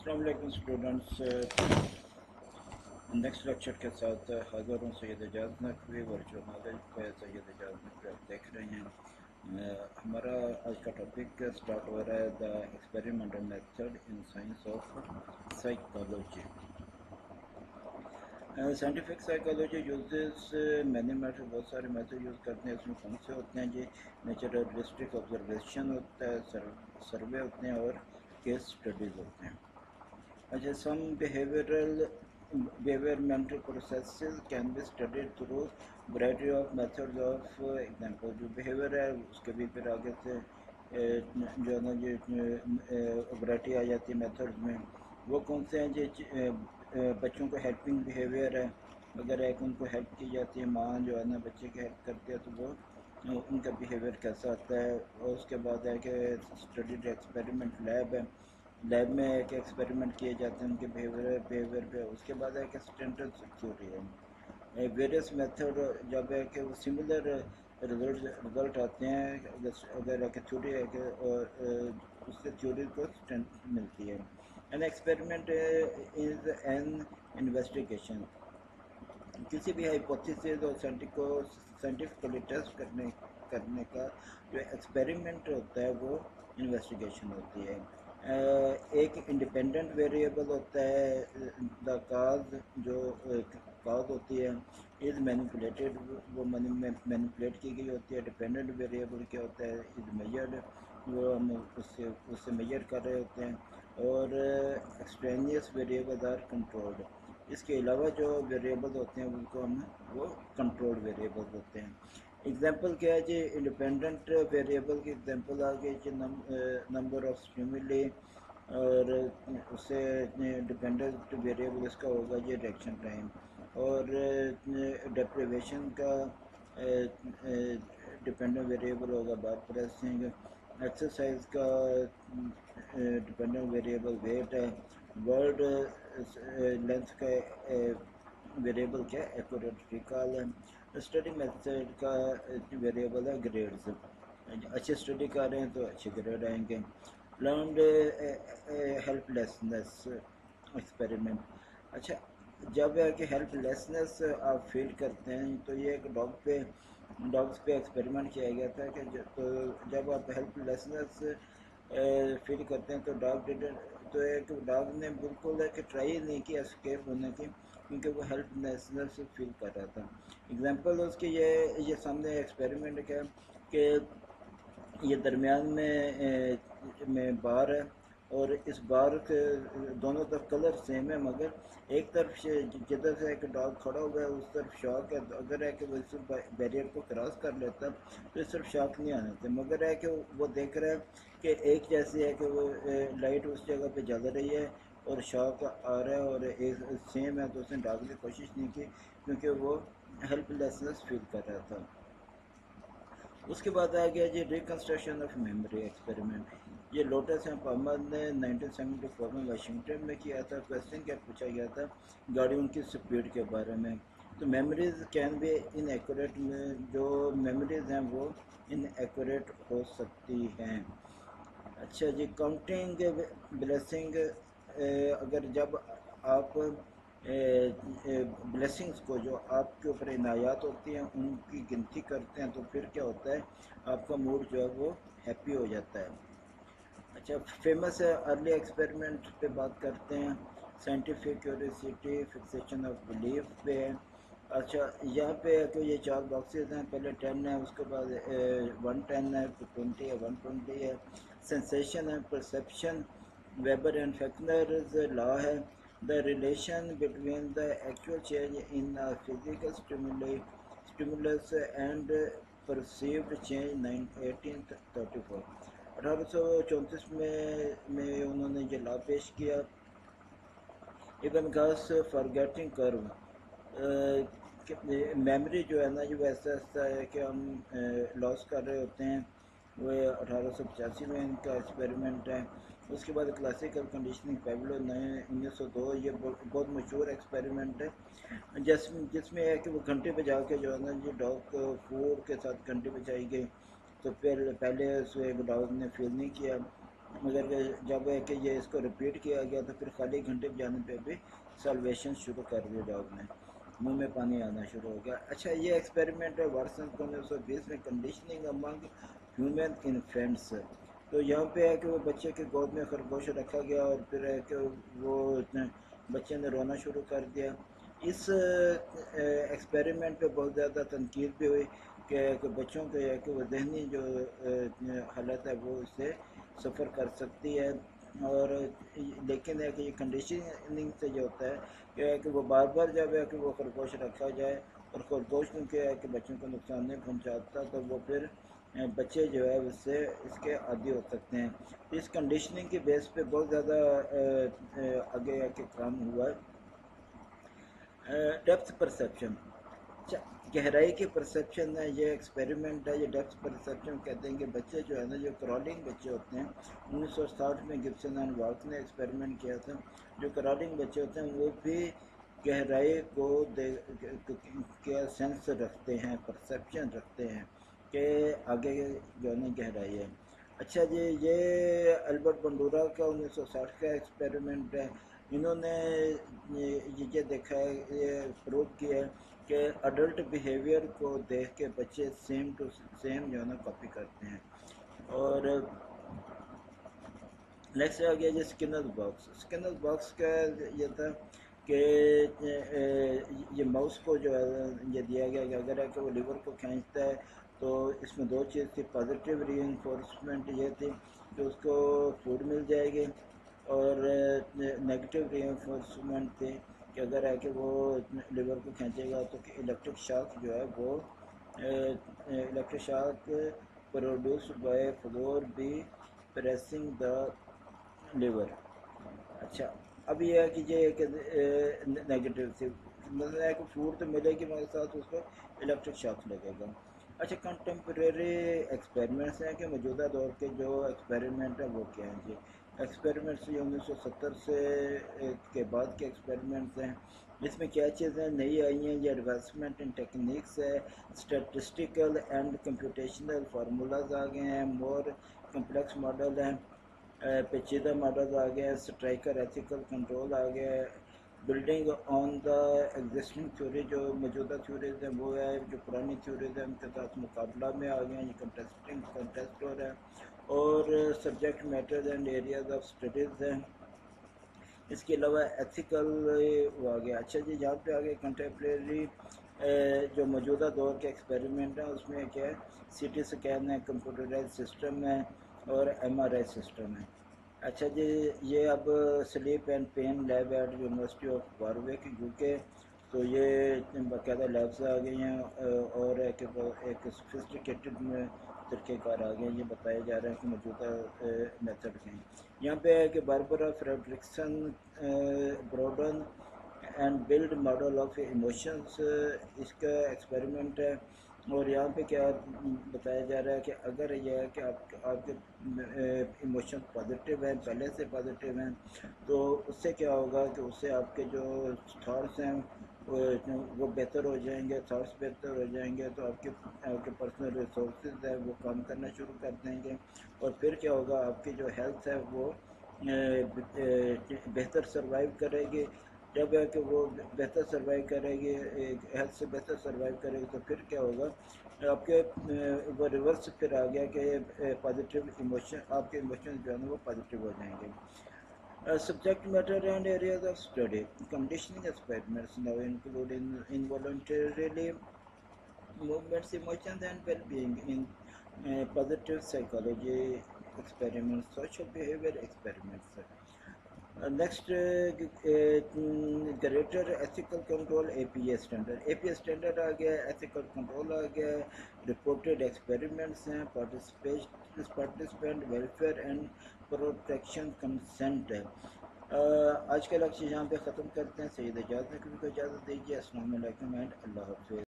السلام علیکم students, next lecture کے ساتھ حاضر ہوں سید اعجاز نقوی ورچوئل نالج پہ سید اعجاز نقوی آپ دیکھ رہے ہیں۔ ہمارا آج کا ٹاپک سٹارٹ ہو رہا ہے the experimental method in science of psychology. Scientific psychology uses many method, بہت سارے میتھڈ یوز کرتے ہیں۔ اس میں کون سے ہوتے ہیں جی؟ نیچرلسٹک آبزرویشن ہوتا ہے، سروے ہوتے ہیں اور کیس اسٹڈیز ہوتے ہیں۔ اچھا، سم behavioral processes can be studied through variety of methods of example۔ جو behavior ہے اس کے بھی پھر آگے سے جو ہے نا جی ورائٹی آ جاتی ہے میتھڈ میں۔ وہ کون سے ہیں جی؟ بچوں کو ہیلپنگ بیہیویئر ہے، اگر ایک ان کو ہیلپ کی جاتی ہے، ماں جو ہے نا بچے کی ہیلپ کرتی ہے تو وہ ان کا بیہیویئر کیسا آتا ہے۔ اور اس کے بعد ہے کہ اسٹڈیڈ ایکسپیریمنٹ لیب ہے، لیب میں ایک ایکسپیریمنٹ کیے جاتے ہیں ان کے بیہیویئر پہ۔ اس کے بعد ہے کہ اسٹینڈرڈ تھیوری ہے، ویریس میتھڈ جب ہے کہ وہ سملر رزلٹ آتے ہیں، اگر ایک تھیوری ہے کہ اس سے تھیوری کو اسٹرینتھ ملتی ہے۔ An experiment is an investigation, کسی بھی ہائپوتھیسس اور سائنٹیفکلی ٹیسٹ کرنے کا جو ایکسپیریمنٹ ہوتا ہے وہ انویسٹیگیشن ہوتی ہے۔ ایک انڈیپینڈنٹ ویریبل ہوتا ہے، دا کاز، جو کاز ہوتی ہے از مینیپولیٹڈ، وہ مینیپولیٹ کی گئی ہوتی ہے۔ ڈیپینڈنٹ ویریبل کیا ہوتا ہے؟ از میجرڈ، وہ ہم اس سے میجر کر رہے ہوتے ہیں۔ اور ایکسٹرینیس ویریبل آر کنٹرولڈ، اس کے علاوہ جو ویریبل ہوتے ہیں ان کو وہ کنٹرول ویریبل ہوتے ہیں۔ ایگزامپل کیا ہے جی؟ انڈیپینڈنٹ ویریبل کی ایگزامپل آ گئی کہ نمبر آف اسٹیمولی، اور اس سے ڈیپینڈنٹ ویریبل اس کا ہوگا جی ریئیکشن ٹائم۔ اور ڈیپریویشن کا ڈیپینڈنٹ ویریبل ہوگا بار پریسنگ۔ ایکسرسائز کا ڈیپینڈنٹ ویریبل ویٹ ہے۔ ورڈ لینتھ کا ویریبل کیا ہے؟ ایکوریٹ ریکال ہے۔ اسٹڈی میتھڈ کا ویریبل ہے گریڈز، اچھے اسٹڈی کر رہے ہیں تو اچھے گریڈ آئیں گے۔ لرنڈ ہیلپ لیسنس ایکسپیریمنٹ، اچھا جب ہے کہ ہیلپ لیسنس آپ فیل کرتے ہیں تو یہ ایک ڈاگس پہ ایکسپیریمنٹ کیا گیا تھا کہ جب آپ ہیلپ لیسنس فیل کرتے ہیں تو ایک ڈاگ نے بالکل ہے کہ ٹرائی نہیں کیا اسکیپ ہونے کی، کیونکہ وہ ہیلپ لیسنس فیل کر رہا تھا۔ اگزامپل اس کی یہ سامنے ایکسپیریمنٹ کیا کہ یہ درمیان میں بار ہے، اور اس بار کے دونوں طرف کلر سیم ہے، مگر ایک طرف جدھر سے ایک ڈاگ کھڑا ہوا ہے اس طرف شاک ہے، اگر ہے کہ وہ اس بیریئر کو کراس کر لیتا تو اس طرف شاک نہیں آنے تھے، مگر ہے کہ وہ دیکھ رہا ہے کہ ایک جیسی ہے کہ وہ لائٹ اس جگہ پہ جل رہی ہے اور شاک آ رہا ہے اور ایک سیم ہے، تو اس نے ڈاگنے کی کوشش نہیں کی کیونکہ وہ ہیلپ لیسنس فیل کر رہا تھا۔ اس کے بعد آ گیا جی ریکنسٹرکشن آف میموری ایکسپیریمنٹ، یہ لوٹس اینڈ پالمر نے 1974 میں واشنگٹن میں کیا تھا۔ کویسچن کیا پوچھا گیا تھا؟ گاڑیوں کی سپیڈ کے بارے میں۔ تو memories can be inaccurate, جو میموریز ہیں وہ ان ایکوریٹ ہو سکتی ہیں۔ اچھا جی، کاؤنٹنگ بلیسنگ، اگر جب آپ بلیسنگز کو، جو آپ کے اوپر عنایات ہوتی ہیں، ان کی گنتی کرتے ہیں تو پھر کیا ہوتا ہے؟ آپ کا موڈ جو ہے وہ ہیپی ہو جاتا ہے۔ اچھا، فیمس ارلی ایکسپیریمنٹ پہ بات کرتے ہیں۔ Scientific curiosity, fixation of belief پہ ہے۔ اچھا، یہاں پہ تو یہ 4 باکسز ہیں، پہلے 10 ہے، اس کے بعد 110 ہے، پھر 20 ہے، 120 ہے۔ سینسیشن ہے، پرسیپشن، ویبر اینڈ فیکنرز لا ہے۔ The relation between the actual change in physical stimulus and perceived change 1834، 1834 میں انہوں نے یہ لا پیش کیا۔ ابن گاس فارگیٹنگ کرو، میموری جو ہے نا یہ ایسا ایسا ہے کہ ہم لاس کر رہے ہوتے ہیں، وہ 1885 میں ان کا ایکسپیریمنٹ ہے۔ اس کے بعد کلاسیکل کنڈیشننگ پیبلو 1902، یہ بہت مشہور ایکسپیریمنٹ ہے، جس میں ہے کہ وہ گھنٹے پہ جا کے جو ہے نا جی ڈاگ فوڈ کے ساتھ گھنٹے پہ جائی گئی، تو پہلے اس ڈاگ نے فیل نہیں کیا، مگر جب ہے کہ یہ اس کو رپیٹ کیا گیا تو پھر خالی گھنٹے جانے پہ بھی سالویشن شروع کر دیا ڈاگ نے، منہ میں پانی آنا شروع ہو گیا۔ اچھا یہ ایکسپیریمنٹ ہے واٹسن کو 1920 میں کنڈیشننگ امنگ ہیومن انفینٹس، تو یہاں پہ ہے کہ وہ بچے کے گود میں خرگوش رکھا گیا اور پھر ہے کہ وہ بچے نے رونا شروع کر دیا۔ اس ایکسپیریمنٹ پہ بہت زیادہ تنقید بھی ہوئی کہ بچوں کے ہے کہ وہ ذہنی جو حالت ہے وہ اس سے سفر کر سکتی ہے، اور لیکن ہے کہ یہ کنڈیشننگ سے جو ہوتا ہے کہ وہ بار بار جب ہے کہ وہ خرگوش رکھا جائے اور خرگوش کیونکہ ہے کہ بچوں کو نقصان نہیں پہنچاتا تو وہ پھر بچے جو ہے اس سے اس کے عادی ہو سکتے ہیں۔ اس کنڈیشننگ کی بیس پہ بہت زیادہ آگے ہے کہ کام ہوا ہے۔ ڈیپتھ پرسیپشن، اچھا گہرائی کی پرسیپشن ہے، یہ ایکسپیریمنٹ ہے، یہ ڈیپتھ پرسیپشن کہتے ہیں کہ بچے جو ہے نا جو کرالنگ بچے ہوتے ہیں، 1960 میں گبسن اینڈ واک نے ایکسپیریمنٹ کیا تھا، جو کرالنگ بچے ہوتے ہیں وہ بھی گہرائی کو کیا سینس رکھتے ہیں، پرسیپشن رکھتے ہیں کہ آگے جو ہے نا گہرائی ہے۔ اچھا جی یہ البرٹ بنڈورا کا 1960 کا ایکسپیریمنٹ ہے، انہوں نے یہ دیکھا ہے، یہ پروو کیا ہے کہ اڈلٹ بیہیویئر کو دیکھ کے بچے سیم ٹو سیم جو ہے نا کاپی کرتے ہیں۔ اور نیکسٹ آ گیا جی اسکنر باکس، اسکنر باکس کا یہ تھا کہ یہ ماؤس کو جو ہے یہ دیا گیا کہ اگر ہے کہ وہ لیور کو کھینچتا ہے تو اس میں دو چیز تھی، پازیٹیو ری انفورسمنٹ یہ تھی کہ اس کو فوڈ مل جائے گی، اور نیگیٹو ری انفورسمنٹ تھی کہ اگر ہے کہ وہ لیور کو کھینچے گا تو کہ الیکٹرک شاک جو ہے وہ electric shock produce by floor be pressing the lever. اچھا اب یہ ہے کہ یہ ایک نیگیٹو سے مطلب ہے کہ فوڈ تو ملے گی مگر ساتھ اس کو الیکٹرک شاک لگے گا۔ اچھا کنٹمپریری ایکسپیریمنٹس ہیں کہ موجودہ دور کے جو ایکسپیریمنٹ ہیں وہ کیا ہیں جی، ایکسپیریمنٹس یہ 1970 سے کے بعد کے ایکسپیریمنٹس ہیں، اس میں کیا چیزیں نئی آئی ہیں، یہ ایڈوانسمنٹ ان ٹیکنیکس ہے، اسٹیٹسٹیکل اینڈ کمپیوٹیشنل فارمولاز آ گئے ہیں، مور کمپلیکس ماڈل ہیں، پیچیدہ ماڈل آ گیا ہے، اسٹرائکر ایتھیکل کنٹرول آ گیا ہے، building on the existing theory, جو موجودہ تھیوریز ہیں وہ ہے، جو پرانی تھیوریز ہیں ان کے ساتھ مقابلہ میں آ گئے ہیں، یہ کنٹیسٹ ہو رہا ہے، اور subject matters and areas of studies ہیں، اس کے علاوہ ایتھیکل وہ آ گیا۔ اچھا جی یہاں پہ آ گیا کنٹمپریری جو موجودہ دور کے ایکسپیریمنٹ ہیں اس میں کیا ہے، سی ٹی اسکین ہے، کمپیوٹرائز سسٹم ہے اور ایم آر آئی سسٹم ہے۔ اچھا جی یہ اب sleep and pain lab at University of Warwick UK کے، تو یہ باقاعدہ لیبس آ گئی ہیں اور ایک سوفسٹیکیٹڈ میں طریقہ کار آ گئے ہیں، یہ بتایا جا رہا ہے کہ موجودہ میتھڈ ہیں۔ یہاں پہ ہے کہ Barbara Fredrickson broaden and build model of emotions اس کا ایکسپیریمنٹ ہے، اور یہاں پہ کیا بتایا جا رہا ہے کہ اگر یہ ہے کہ آپ کے ایموشن پازیٹیو ہیں، پہلے سے پازیٹیو ہیں، تو اس سے کیا ہوگا کہ اس سے آپ کے جو تھاٹس ہیں وہ بہتر ہو جائیں گے، تھاٹس بہتر ہو جائیں گے تو آپ کے پرسنل ریسورسز ہیں وہ کام کرنا شروع کر دیں گے، اور پھر کیا ہوگا آپ کی جو ہیلتھ ہے وہ بہتر سروائیو کرے گی۔ جب ہے کہ وہ بہتر سروائیو کرے گی، ہیلتھ سے بہتر سروائیو کرے گی تو پھر کیا ہوگا آپ کے وہ ریورس پھر آ گیا کہ پازیٹیو ایموشن، آپ کے ایموشن جو ہے نا وہ پازیٹیو ہو جائیں گے۔ Subject matter and areas of study, conditioning experiments now include involuntarily movements emotions and well being in positive psychology experiments, social behavior experiments. Next, greater ethical control APA standard. APA standard آ گیا، ethical control آ گیا، reported experiments ہیں، participant welfare and protection consent ہے۔ آج کا lecture یہاں پہ ختم کرتے ہیں، سید اجازت کو اجازت دیجیے، السلام علیکم اینڈ اللہ حافظ۔